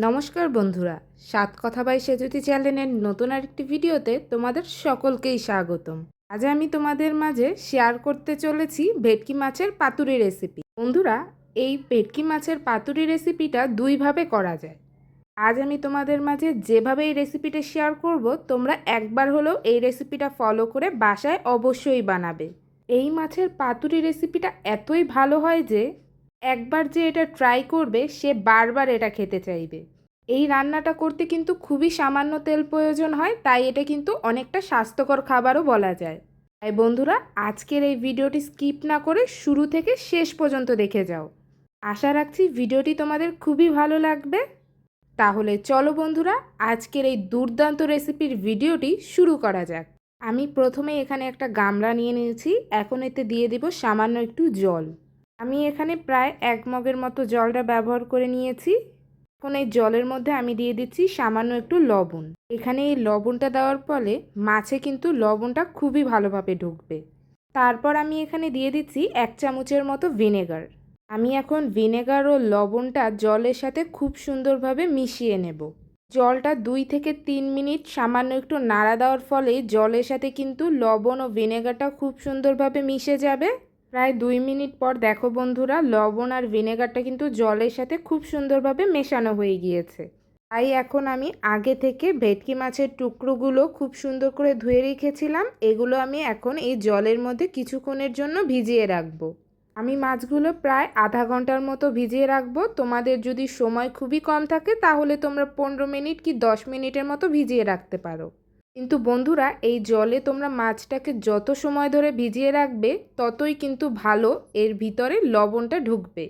নমস্কার বন্ধুরা, সাত কথা বাই সেজুতি চ্যানেলের নতুন আরেকটি ভিডিওতে তোমাদের সকলকেই স্বাগতম। আজ আমি তোমাদের মাঝে শেয়ার করতে চলেছি ভেটকি মাছের পাতুরি রেসিপি। বন্ধুরা, এই ভেটকি মাছের পাতুরি রেসিপিটা দুইভাবে করা যায়। আজ আমি তোমাদের মাঝে যেভাবে এই রেসিপিটা শেয়ার করব, তোমরা একবার হলেও এই রেসিপিটা ফলো করে বাসায় অবশ্যই বানাবে। এই মাছের পাতুরি রেসিপিটা এতই ভালো হয় যে একবার যে এটা ট্রাই করবে সে বারবার এটা খেতে চাইবে। এই রান্নাটা করতে কিন্তু খুবই সামান্য তেল প্রয়োজন হয়, তাই এটা কিন্তু অনেকটা স্বাস্থ্যকর খাবারও বলা যায়। তাই বন্ধুরা, আজকের এই ভিডিওটি স্কিপ না করে শুরু থেকে শেষ পর্যন্ত দেখে যাও। আশা রাখছি ভিডিওটি তোমাদের খুবই ভালো লাগবে। তাহলে চলো বন্ধুরা, আজকের এই দুর্দান্ত রেসিপির ভিডিওটি শুরু করা যাক। আমি প্রথমে এখানে একটা গামলা নিয়ে নিয়েছি। এখন এতে দিয়ে দেব সামান্য একটু জল। আমি এখানে প্রায় 1 মগের মতো জলটা ব্যবহার করে নিয়েছি। এখন এই জলের মধ্যে আমি দিয়ে দিচ্ছি সামান্য একটু লবণ। এখানে এই লবণটা দেওয়ার ফলে মাছে কিন্তু লবণটা খুবই ভালোভাবে ঢুকবে। তারপর আমি এখানে দিয়ে দিচ্ছি 1 চামচের মতো ভিনেগার। আমি এখন ভিনেগার ও লবণটা জলের সাথে খুব সুন্দরভাবে মিশিয়ে নেব। জলটা 2 থেকে 3 মিনিট সামান্য একটু নাড়া দেওয়ার ফলে জলের সাথে কিন্তু লবণ ও ভিনেগারটা খুব সুন্দরভাবে মিশে যাবে। প্রায় 2 মিনিট পর দেখো বন্ধুরা, লবণ আর ভিনেগারটা কিন্তু জলের সাথে খুব সুন্দরভাবে মেশানো হয়ে গিয়েছে। তাই এখন আমি আগে থেকে ভেটকি মাছের টুকরোগুলো খুব সুন্দর করে ধুয়ে রেখেছিলাম, এগুলো আমি এখন এই জলের মধ্যে কিছুক্ষণের জন্য ভিজিয়ে রাখবো। আমি মাছগুলো প্রায় আধা ঘন্টার মতো ভিজিয়ে রাখবো। তোমাদের যদি সময় খুবই কম থাকে তাহলে তোমরা 15 মিনিট কি 10 মিনিটের মতো ভিজিয়ে রাখতে পারো। কিন্তু বন্ধুরা, এই জলে তোমরা মাছটাকে যত সময় ধরে ভিজিয়ে রাখবে ততই কিন্তু ভালো এর ভিতরে লবণটা ঢুকবে।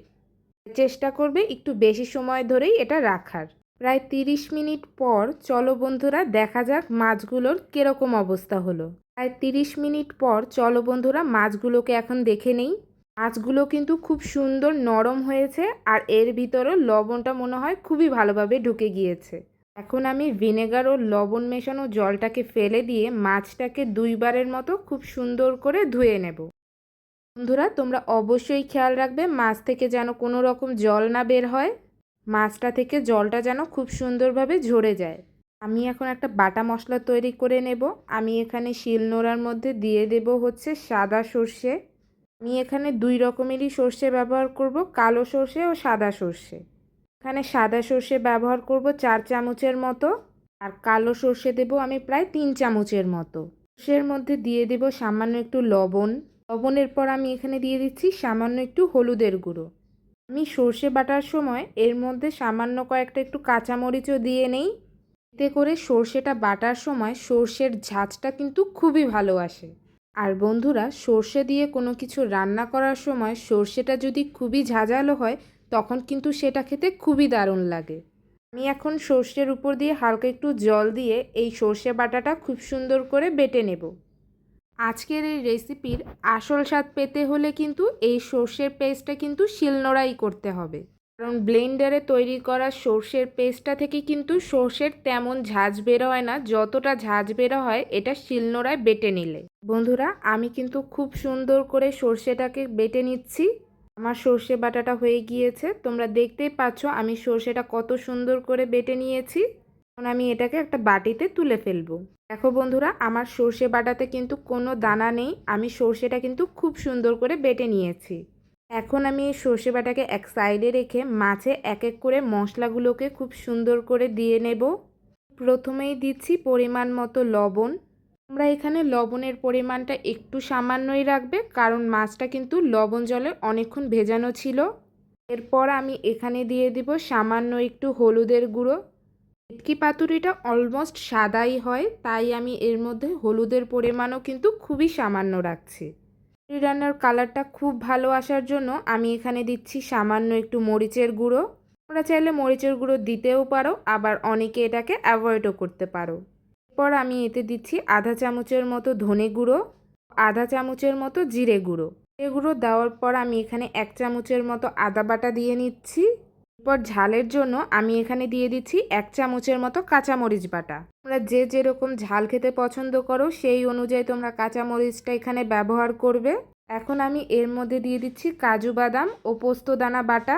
চেষ্টা করবে একটু বেশি সময় ধরেই এটা রাখার। প্রায় 30 মিনিট পর চলো বন্ধুরা দেখা যাক মাছগুলোর কীরকম অবস্থা হলো। প্রায় 30 মিনিট পর চলো বন্ধুরা মাছগুলোকে এখন দেখে নেই। মাছগুলো কিন্তু খুব সুন্দর নরম হয়েছে আর এর ভিতরেও লবণটা মনে হয় খুবই ভালোভাবে ঢুকে গিয়েছে। এখন আমি ভিনেগার ও লবণ মেশানো জলটাকে ফেলে দিয়ে মাছটাকে 2 বারের মতো খুব সুন্দর করে ধুয়ে নেব। বন্ধুরা, তোমরা অবশ্যই খেয়াল রাখবে মাছ থেকে যেন কোনো রকম জল না বের হয়। মাছটা থেকে জলটা যেন খুব সুন্দরভাবে ঝরে যায়। আমি এখন একটা বাটা মশলা তৈরি করে নেব। আমি এখানে শিলনোড়ার মধ্যে দিয়ে দেব হচ্ছে সাদা সর্ষে। আমি এখানে 2 রকমেরই সর্ষে ব্যবহার করব, কালো সর্ষে ও সাদা সর্ষে। এখানে সাদা সর্ষে ব্যবহার করব 4 চামচের মতো, আর কালো সর্ষে দেব আমি প্রায় 3 চামচের মতো। সর্ষের মধ্যে দিয়ে দেব সামান্য একটু লবণ। লবণের পর আমি এখানে দিয়ে দিচ্ছি সামান্য একটু হলুদের গুঁড়ো। আমি সর্ষে বাটার সময় এর মধ্যে সামান্য কয়েকটা একটু কাঁচামরিচও দিয়ে নেই। এতে করে সর্ষেটা বাটার সময় সর্ষের ঝাঁঝটা কিন্তু খুবই ভালো আসে। আর বন্ধুরা, সর্ষে দিয়ে কোনো কিছু রান্না করার সময় সর্ষেটা যদি খুবই ঝাঁঝালো হয় তখন কিন্তু সেটা খেতে খুবই দারুণ লাগে। আমি এখন সর্ষের উপর দিয়ে হালকা একটু জল দিয়ে এই সর্ষে বাটাটা খুব সুন্দর করে বেটে নেব। আজকের এই রেসিপির আসল স্বাদ পেতে হলে কিন্তু এই সর্ষের পেস্টটা কিন্তু শিলনোড়াই করতে হবে, কারণ ব্লেন্ডারে তৈরি করা সর্ষের পেস্টটা থেকে কিন্তু সর্ষের তেমন ঝাঁঝ বেরো হয় না, যতটা ঝাঁঝ বেরো হয় এটা শিলনোড়ায় বেটে নিলে। বন্ধুরা, আমি কিন্তু খুব সুন্দর করে সর্ষেটাকে বেটে নিচ্ছি। আমার সর্ষে বাটাটা হয়ে গিয়েছে, তোমরা দেখতেই পাচ্ছ আমি সর্ষেটা কত সুন্দর করে বেটে নিয়েছি। এখন আমি এটাকে একটা বাটিতে তুলে ফেলবো। দেখো বন্ধুরা, আমার সর্ষে বাটাতে কিন্তু কোনো দানা নেই, আমি সর্ষেটা কিন্তু খুব সুন্দর করে বেটে নিয়েছি। এখন আমি এই সর্ষে বাটাকে এক সাইডে রেখে মাছে এক এক করে মশলাগুলোকে খুব সুন্দর করে দিয়ে নেব। প্রথমেই দিচ্ছি পরিমাণ মতো লবণ। তোমরা এখানে লবণের পরিমাণটা একটু সামান্যই রাখবে, কারণ মাছটা কিন্তু লবণ জলে অনেকক্ষণ ভেজানো ছিল। এরপর আমি এখানে দিয়ে দিব সামান্য একটু হলুদের গুঁড়ো। ভেটকি পাতুরিটা অলমোস্ট সাদাই হয়, তাই আমি এর মধ্যে হলুদের পরিমাণও কিন্তু খুবই সামান্য রাখছি। এই রান্নার কালারটা খুব ভালো আসার জন্য আমি এখানে দিচ্ছি সামান্য একটু মরিচের গুঁড়ো। তোমরা চাইলে মরিচের গুঁড়ো দিতেও পারো, আবার অনেকে এটাকে অ্যাভয়েডও করতে পারো। এরপর আমি এতে দিচ্ছি আধা চামচের মতো ধনে গুঁড়ো, আধা চামচের মতো জিরে গুঁড়ো। এগুলো দেওয়ার পর আমি এখানে 1 চামচের মতো আদা বাটা দিয়ে নিচ্ছি। এরপর ঝালের জন্য আমি এখানে দিয়ে দিচ্ছি 1 চামচের মতো কাঁচামরিচ বাটা। তোমরা যে যেরকম ঝাল খেতে পছন্দ করো সেই অনুযায়ী তোমরা কাঁচামরিচটা এখানে ব্যবহার করবে। এখন আমি এর মধ্যে দিয়ে দিচ্ছি কাজু বাদাম ও পোস্তদানা বাটা।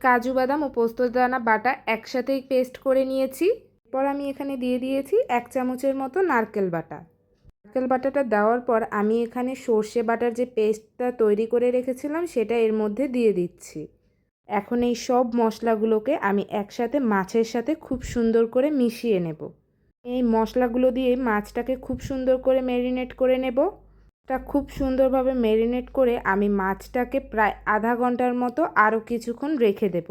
কাজু বাদাম ও পোস্তদানা বাটা একসাথেই পেস্ট করে নিয়েছি। এরপর আমি এখানে দিয়ে দিয়েছি 1 চামচের মতো নারকেল বাটা। নারকেল বাটাটা দেওয়ার পর আমি এখানে সর্ষে বাটার যে পেস্টটা তৈরি করে রেখেছিলাম সেটা এর মধ্যে দিয়ে দিচ্ছি। এখন এই সব মশলাগুলোকে আমি একসাথে মাছের সাথে খুব সুন্দর করে মিশিয়ে নেব। এই মশলাগুলো দিয়ে মাছটাকে খুব সুন্দর করে ম্যারিনেট করে নেব। তা খুব সুন্দরভাবে ম্যারিনেট করে আমি মাছটাকে প্রায় আধা ঘন্টার মতো আরও কিছুক্ষণ রেখে দেব।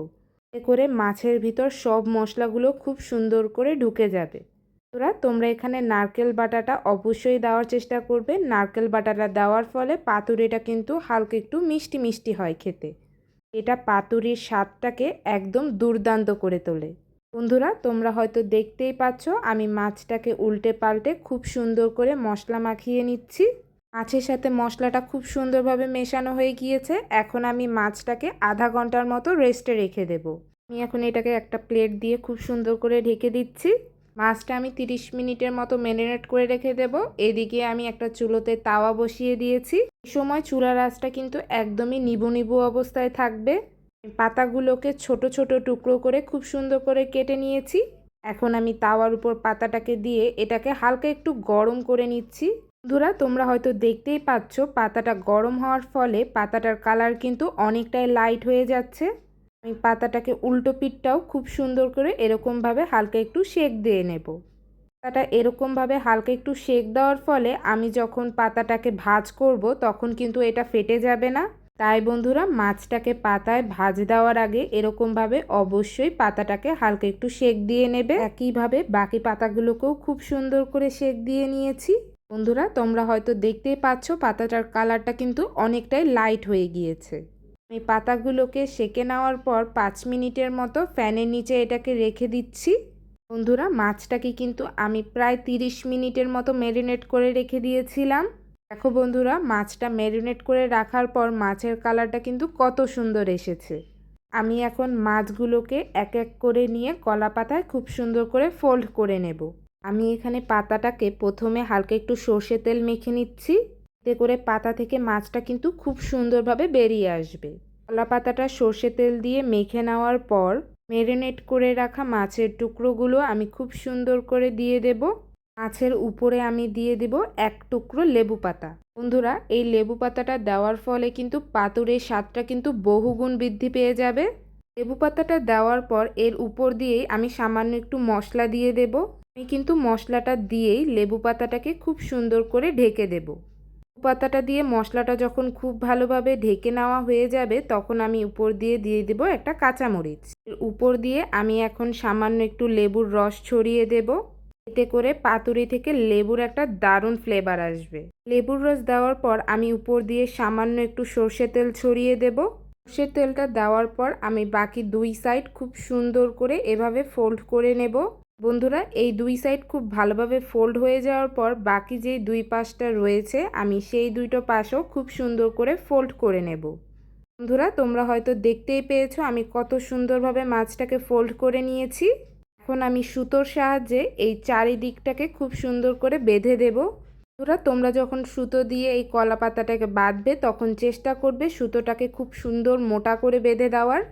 এতে করে মাছের ভিতর সব মশলাগুলো খুব সুন্দর করে ঢুকে যাবে। তোমরা এখানে নারকেল বাটাটা অবশ্যই দেওয়ার চেষ্টা করবে। নারকেল বাটাটা দেওয়ার ফলে পাতুরিটা কিন্তু হালকা একটু মিষ্টি মিষ্টি হয় খেতে। এটা পাতুরির স্বাদটাকে একদম দুর্দান্ত করে তোলে। বন্ধুরা, তোমরা হয়তো দেখতেই পাচ্ছ আমি মাছটাকে উল্টে পাল্টে খুব সুন্দর করে মশলা মাখিয়ে নিচ্ছি। মাছের সাথে মশলাটা খুব সুন্দরভাবে মেশানো হয়ে গিয়েছে। এখন আমি মাছটাকে আধা ঘন্টার মতো রেস্টে রেখে দেব। আমি এখন এটাকে একটা প্লেট দিয়ে খুব সুন্দর করে ঢেকে দিচ্ছি। মাছটা আমি 30 মিনিটের মতো ম্যারিনেট করে রেখে দেব। এদিকে আমি একটা চুলোতে তাওয়া বসিয়ে দিয়েছি। এই সময় চুলার আঁচটা কিন্তু একদমই নিভু নিভু অবস্থায় থাকবে। পাতাগুলোকে ছোট ছোট টুকরো করে খুব সুন্দর করে কেটে নিয়েছি। এখন আমি তাওয়ার উপর পাতাটাকে দিয়ে এটাকে হালকা একটু গরম করে নিচ্ছি। বন্ধুরা, তোমরা হয়তো দেখতেই পাচ্ছ পাতাটা গরম হওয়ার ফলে পাতাটার কালার কিন্তু অনেকটাই লাইট হয়ে যাচ্ছে। আমি পাতাটাকে উল্টো পিঠটাও খুব সুন্দর করে এরকমভাবে হালকা একটু সেঁক দিয়ে নেব। পাতাটা এরকমভাবে হালকা একটু সেঁক দেওয়ার ফলে আমি যখন পাতাটাকে ভাজ করব তখন কিন্তু এটা ফেটে যাবে না। তাই বন্ধুরা, মাছটাকে পাতায় ভাজ দেওয়ার আগে এরকমভাবে অবশ্যই পাতাটাকে হালকা একটু সেঁক দিয়ে নেবে। একইভাবে বাকি পাতাগুলোকেও খুব সুন্দর করে সেঁক দিয়ে নিয়েছি। বন্ধুরা, তোমরা হয়তো দেখতেই পাচ্ছ পাতাটার কালারটা কিন্তু অনেকটাই লাইট হয়ে গিয়েছে। আমি পাতাগুলোকে সেঁকে নেওয়ার পর 5 মিনিটের মতো ফ্যানের নিচে এটাকে রেখে দিচ্ছি। বন্ধুরা, মাছটাকে কিন্তু আমি প্রায় 30 মিনিটের মতো ম্যারিনেট করে রেখে দিয়েছিলাম। দেখো বন্ধুরা, মাছটা ম্যারিনেট করে রাখার পর মাছের কালারটা কিন্তু কত সুন্দর এসেছে। আমি এখন মাছগুলোকে এক এক করে নিয়ে কলা পাতায় খুব সুন্দর করে ফোল্ড করে নেব। আমি এখানে পাতাটাকে প্রথমে হালকা একটু সর্ষে তেল মেখে নিচ্ছি। এতে করে পাতা থেকে মাছটা কিন্তু খুব সুন্দরভাবে বেরিয়ে আসবে। কলা পাতাটা সর্ষে তেল দিয়ে মেখে নেওয়ার পর ম্যারিনেট করে রাখা মাছের টুকরোগুলো আমি খুব সুন্দর করে দিয়ে দেব। মাছের উপরে আমি দিয়ে দেব 1 টুকরো লেবু পাতা। বন্ধুরা, এই লেবু পাতাটা দেওয়ার ফলে কিন্তু পাতুরের স্বাদটা কিন্তু বহুগুণ বৃদ্ধি পেয়ে যাবে। লেবু পাতাটা দেওয়ার পর এর উপর দিয়েই আমি সামান্য একটু মশলা দিয়ে দেব। আমি কিন্তু মশলাটা দিয়েই লেবু পাতাটাকে খুব সুন্দর করে ঢেকে দেব। লেবু পাতাটা দিয়ে মশলাটা যখন খুব ভালোভাবে ঢেকে নেওয়া হয়ে যাবে তখন আমি উপর দিয়ে দেব একটা কাঁচামরিচ। এর উপর দিয়ে আমি এখন সামান্য একটু লেবুর রস ছড়িয়ে দেব। এতে করে পাতুরি থেকে লেবুর একটা দারুণ ফ্লেভার আসবে। লেবুর রস দেওয়ার পর আমি উপর দিয়ে সামান্য একটু সর্ষে তেল ছড়িয়ে দেব। সর্ষের তেলটা দেওয়ার পর আমি বাকি 2 সাইড খুব সুন্দর করে এভাবে ফোল্ড করে নেব। বন্ধুরা, এই 2 সাইড খুব ভালোভাবে ফোল্ড হয়ে যাওয়ার পর বাকি যেই 2 পাশটা রয়েছে আমি সেই 2টো পাশও খুব সুন্দর করে ফোল্ড করে নেব। বন্ধুরা, তোমরা হয়তো দেখতেই পেয়েছো আমি কত সুন্দরভাবে মাছটাকে ফোল্ড করে নিয়েছি। এখন আমি সুতোর সাহায্যে এই চারিদিকটাকে খুব সুন্দর করে বেঁধে দেব। বন্ধুরা, তোমরা যখন সুতো দিয়ে এই কলা পাতাটাকে বাঁধবে তখন চেষ্টা করবে সুতোটাকে খুব সুন্দর মোটা করে বেঁধে দেওয়ার।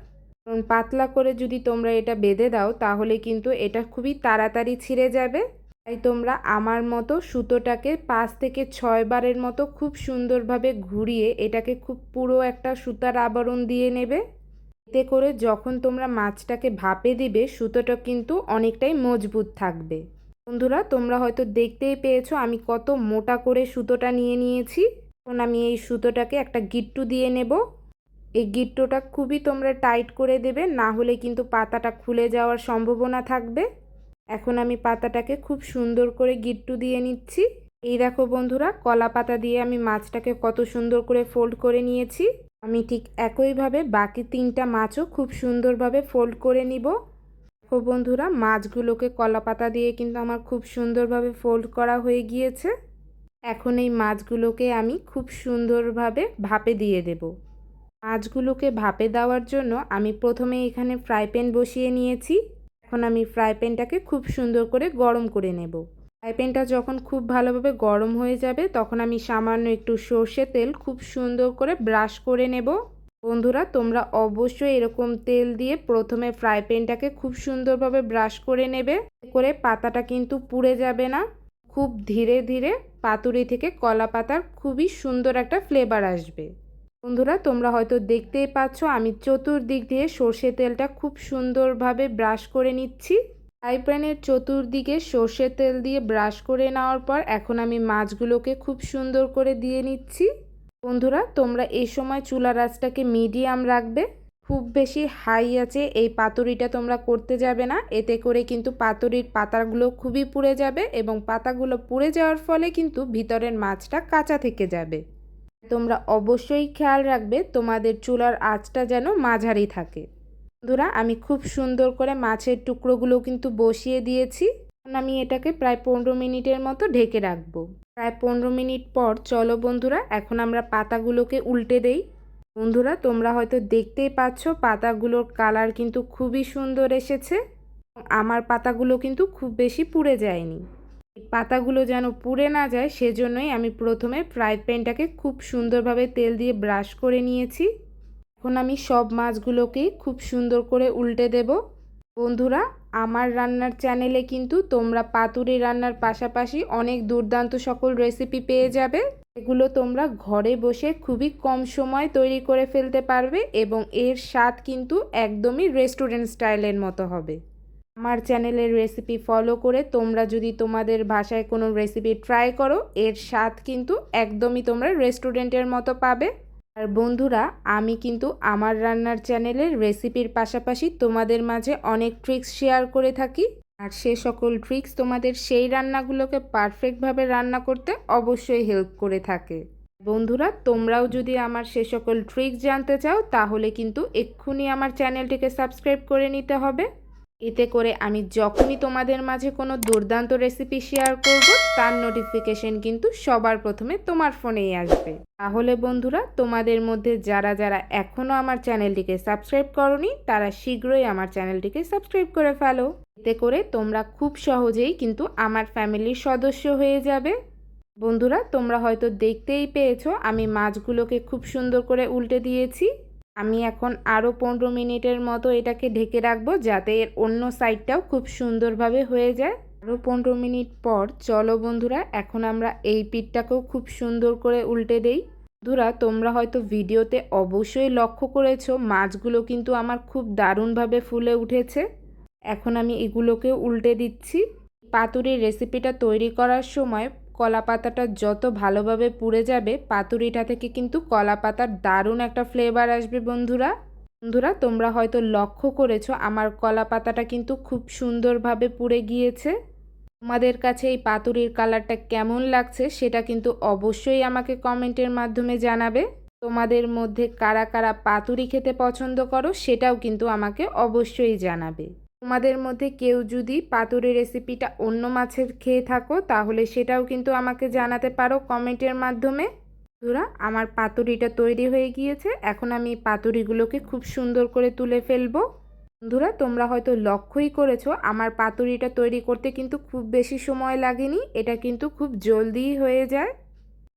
কারণ পাতলা করে যদি তোমরা এটা বেঁধে দাও তাহলে কিন্তু এটা খুবই তাড়াতাড়ি ছিঁড়ে যাবে। তাই তোমরা আমার মতো সুতোটাকে 5 থেকে 6 বারের মতো খুব সুন্দরভাবে ঘুরিয়ে এটাকে খুব পুরো একটা সুতার আবরণ দিয়ে নেবে। এতে করে যখন তোমরা মাছটাকে ভাপে দিবে সুতোটা কিন্তু অনেকটাই মজবুত থাকবে। বন্ধুরা, তোমরা হয়তো দেখতেই পেয়েছো আমি কত মোটা করে সুতোটা নিয়ে নিয়েছি। এখন আমি এই সুতোটাকে একটা গিট্টু দিয়ে নেব। এই গিট্টুটা খুবই তোমরা টাইট করে দেবে, না হলে কিন্তু পাতাটা খুলে যাওয়ার সম্ভাবনা থাকবে। এখন আমি পাতাটাকে খুব সুন্দর করে গিট্টু দিয়ে নিচ্ছি। এই দেখো বন্ধুরা, কলা পাতা দিয়ে আমি মাছটাকে কত সুন্দর করে ফোল্ড করে নিয়েছি। আমি ঠিক একইভাবে বাকি 3টা মাছও খুব সুন্দরভাবে ফোল্ড করে নিব। দেখো বন্ধুরা, মাছগুলোকে কলা পাতা দিয়ে কিন্তু আমার খুব সুন্দরভাবে ফোল্ড করা হয়ে গিয়েছে। এখন এই মাছগুলোকে আমি খুব সুন্দরভাবে ভাপে দিয়ে দেব। মাছগুলোকে ভাপে দেওয়ার জন্য আমি প্রথমে এখানে ফ্রাই প্যান বসিয়ে নিয়েছি। এখন আমি ফ্রাই প্যানটাকে খুব সুন্দর করে গরম করে নেব। ফ্রাই প্যানটা যখন খুব ভালোভাবে গরম হয়ে যাবে তখন আমি সামান্য একটু সর্ষে তেল খুব সুন্দর করে ব্রাশ করে নেব। বন্ধুরা তোমরা অবশ্যই এরকম তেল দিয়ে প্রথমে ফ্রাই প্যানটাকে খুব সুন্দরভাবে ব্রাশ করে নেবে, করে পাতাটা কিন্তু পুড়ে যাবে না। খুব ধীরে ধীরে পাতুরি থেকে কলা পাতার খুবই সুন্দর একটা ফ্লেভার আসবে। বন্ধুরা তোমরা হয়তো দেখতেই পাচ্ছ আমি চতুর্দিক দিয়ে সর্ষে তেলটা খুব সুন্দরভাবে ব্রাশ করে নিচ্ছি। ফ্রাই প্যানের চতুর্দিকে সর্ষের তেল দিয়ে ব্রাশ করে নেওয়ার পর এখন আমি মাছগুলোকে খুব সুন্দর করে দিয়ে নিচ্ছি। বন্ধুরা তোমরা এই সময় চুলার আঁচটাকে মিডিয়াম রাখবে, খুব বেশি হাই আছে এই পাতুরিটা তোমরা করতে যাবে না, এতে করে কিন্তু পাতুরির পাতাগুলো খুবই পুড়ে যাবে এবং পাতাগুলো পুড়ে যাওয়ার ফলে কিন্তু ভিতরের মাছটা কাঁচা থেকে যাবে। তোমরা অবশ্যই খেয়াল রাখবে তোমাদের চুলার আঁচটা যেন মাঝারি থাকে। বন্ধুরা আমি খুব সুন্দর করে মাছের টুকরোগুলো কিন্তু বসিয়ে দিয়েছি। আমি এটাকে প্রায় 15 মিনিটের মতো ঢেকে রাখবো। প্রায় 15 মিনিট পর চলো বন্ধুরা এখন আমরা পাতাগুলোকে উল্টে দেই। বন্ধুরা তোমরা হয়তো দেখতেই পাচ্ছ পাতাগুলোর কালার কিন্তু খুবই সুন্দর এসেছে। আমার পাতাগুলো কিন্তু খুব বেশি পুড়ে যায়নি। পাতাগুলো যেন পুড়ে না যায় সেজন্যই আমি প্রথমে ফ্রাই প্যানটাকে খুব সুন্দরভাবে তেল দিয়ে ব্রাশ করে নিয়েছি। এখন আমি সব মাছগুলোকেই খুব সুন্দর করে উল্টে দেব। বন্ধুরা আমার রান্নার চ্যানেলে কিন্তু তোমরা পাতুরি রান্নার পাশাপাশি অনেক দুর্দান্ত সকল রেসিপি পেয়ে যাবে। এগুলো তোমরা ঘরে বসে খুবই কম সময় তৈরি করে ফেলতে পারবে এবং এর স্বাদ কিন্তু একদমই রেস্টুরেন্ট স্টাইলের মতো হবে। আমার চ্যানেলের রেসিপি ফলো করে তোমরা যদি তোমাদের ভাষায় কোনো রেসিপি ট্রাই করো এর স্বাদ কিন্তু একদমই তোমরা রেস্টুরেন্টের মতো পাবে। আর বন্ধুরা আমি কিন্তু আমার রান্নার চ্যানেলের রেসিপির পাশাপাশি তোমাদের মাঝে অনেক ট্রিক্স শেয়ার করে থাকি, আর সে সকল ট্রিক্স তোমাদের সেই রান্নাগুলোকে পারফেক্টভাবে রান্না করতে অবশ্যই হেল্প করে থাকে। বন্ধুরা তোমরাও যদি আমার সে সকল ট্রিক্স জানতে চাও তাহলে কিন্তু এক্ষুনি আমার চ্যানেলটিকে সাবস্ক্রাইব করে নিতে হবে। এতে করে আমি যখনই তোমাদের মাঝে কোনো দুর্দান্ত রেসিপি শেয়ার করব তার নোটিফিকেশন কিন্তু সবার প্রথমে তোমার ফোনেই আসবে। তাহলে বন্ধুরা তোমাদের মধ্যে যারা যারা এখনও আমার চ্যানেলটিকে সাবস্ক্রাইব করোনি তারা শীঘ্রই আমার চ্যানেলটিকে সাবস্ক্রাইব করে ফেলো। এতে করে তোমরা খুব সহজেই কিন্তু আমার ফ্যামিলির সদস্য হয়ে যাবে। বন্ধুরা তোমরা হয়তো দেখতেই পেয়েছো আমি মাছগুলোকে খুব সুন্দর করে উল্টে দিয়েছি। আমি এখন আরও 15 মিনিটের মতো এটাকে ঢেকে রাখবো যাতে এর অন্য সাইডটাও খুব সুন্দরভাবে হয়ে যায়। আরও 15 মিনিট পর চলো বন্ধুরা এখন আমরা এই পিঠটাকেও খুব সুন্দর করে উল্টে দেই। বন্ধুরা তোমরা হয়তো ভিডিওতে অবশ্যই লক্ষ্য করেছো মাছগুলো কিন্তু আমার খুব দারুণভাবে ফুলে উঠেছে। এখন আমি এগুলোকেও উল্টে দিচ্ছি। পাতুরির রেসিপিটা তৈরি করার সময় কলা পাতাটা যত ভালোভাবে পুড়ে যাবে পাতুরিটা থেকে কিন্তু কলা পাতার দারুণ একটা ফ্লেভার আসবে। বন্ধুরা তোমরা হয়তো লক্ষ্য করেছো আমার কলা পাতাটা কিন্তু খুব সুন্দরভাবে পুড়ে গিয়েছে। তোমাদের কাছে এই পাতুরির কালারটা কেমন লাগছে সেটা কিন্তু অবশ্যই আমাকে কমেন্টের মাধ্যমে জানাবে। তোমাদের মধ্যে কারা কারা পাতুরি খেতে পছন্দ করো সেটাও কিন্তু আমাকে অবশ্যই জানাবে। তোমাদের মধ্যে কেউ যদি পাতুরি রেসিপিটা অন্য মাছের খেয়ে থাকো তাহলে সেটাও কিন্তু আমাকে জানাতে পারো কমেন্টের মাধ্যমে। বন্ধুরা আমার পাতুরিটা তৈরি হয়ে গিয়েছে, এখন আমি পাতুরিগুলোকে খুব সুন্দর করে তুলে ফেলবো। বন্ধুরা তোমরা হয়তো লক্ষ্যই করেছো আমার পাতুরিটা তৈরি করতে কিন্তু খুব বেশি সময় লাগেনি, এটা কিন্তু খুব জলদিই হয়ে যায়।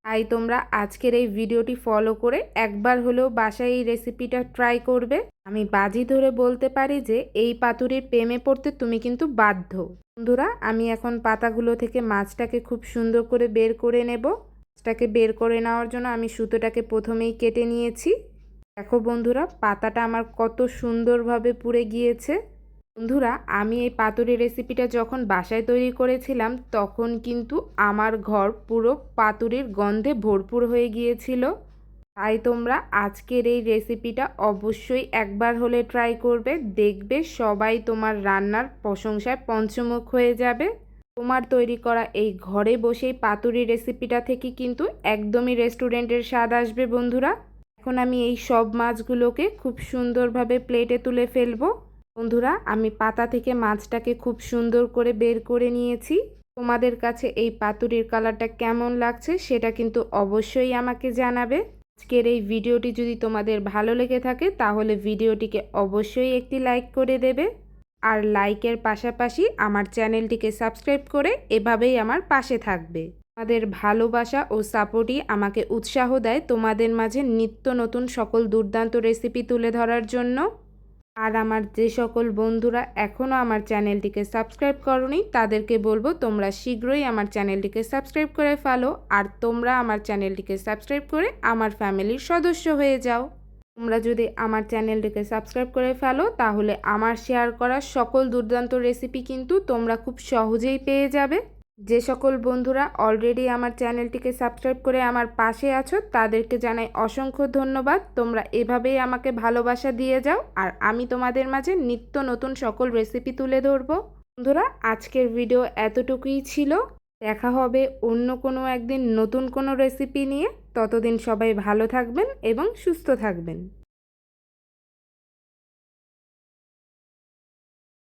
তাই তোমরা আজকের এই ভিডিওটি ফলো করে একবার হলেও বাসায় এই রেসিপিটা ট্রাই করবে। আমি বাজি ধরে বলতে পারি যে এই পাতুরির প্রেমে পড়তে তুমি কিন্তু বাধ্য। বন্ধুরা আমি এখন পাতাগুলো থেকে মাছটাকে খুব সুন্দর করে বের করে নেব। মাছটাকে বের করে নেওয়ার জন্য আমি সুতোটাকে প্রথমেই কেটে নিয়েছি। দেখো বন্ধুরা পাতাটা আমার কত সুন্দরভাবে পুড়ে গিয়েছে। বন্ধুরা আমি এই পাতুরি রেসিপিটা যখন বাসায় তৈরি করেছিলাম তখন কিন্তু আমার ঘর পুরো পাতুরির গন্ধে ভরপুর হয়ে গিয়েছিল। তাই তোমরা আজকের এই রেসিপিটা অবশ্যই একবার হলে ট্রাই করবে, দেখবে সবাই তোমার রান্নার প্রশংসায় পঞ্চমুখ হয়ে যাবে। তোমার তৈরি করা এই ঘরে বসেই পাতুরি রেসিপিটা থেকে কিন্তু একদমই রেস্টুরেন্টের স্বাদ আসবে। বন্ধুরা এখন আমি এই সব মাছগুলোকে খুব সুন্দরভাবে প্লেটে তুলে ফেলবো। বন্ধুরা আমি পাতা থেকে মাছটাকে খুব সুন্দর করে বের করে নিয়েছি। তোমাদের কাছে এই পাতুরির কালারটা কেমন লাগছে সেটা কিন্তু অবশ্যই আমাকে জানাবে। আজকের এই ভিডিওটি যদি তোমাদের ভালো লেগে থাকে তাহলে ভিডিওটিকে অবশ্যই একটি লাইক করে দেবে, আর লাইকের পাশাপাশি আমার চ্যানেলটিকে সাবস্ক্রাইব করে এভাবেই আমার পাশে থাকবে। তোমাদের ভালোবাসা ও সাপোর্টই আমাকে উৎসাহ দেয় তোমাদের মাঝে নিত্য নতুন সকল দুর্দান্ত রেসিপি তুলে ধরার জন্য। আর আমার যে সকল বন্ধুরা এখনও আমার চ্যানেলটিকে সাবস্ক্রাইব করোনি তাদেরকে বলবো তোমরা শীঘ্রই আমার চ্যানেলটিকে সাবস্ক্রাইব করে ফেলো, আর তোমরা আমার চ্যানেলটিকে সাবস্ক্রাইব করে আমার ফ্যামিলির সদস্য হয়ে যাও। তোমরা যদি আমার চ্যানেলটিকে সাবস্ক্রাইব করে ফেলো তাহলে আমার শেয়ার করা সকল দুর্দান্ত রেসিপি কিন্তু তোমরা খুব সহজেই পেয়ে যাবে। যে সকল বন্ধুরা অলরেডি আমার চ্যানেলটিকে সাবস্ক্রাইব করে আমার পাশে আছো তাদেরকে জানাই অসংখ্য ধন্যবাদ। তোমরা এভাবেই আমাকে ভালোবাসা দিয়ে যাও, আর আমি তোমাদের মাঝে নিত্য নতুন সকল রেসিপি তুলে ধরবো। বন্ধুরা, আজকের ভিডিও এতটুকুই ছিল। দেখা হবে অন্য কোনো একদিন নতুন কোনো রেসিপি নিয়ে। ততদিন সবাই ভালো থাকবেন এবং সুস্থ থাকবেন।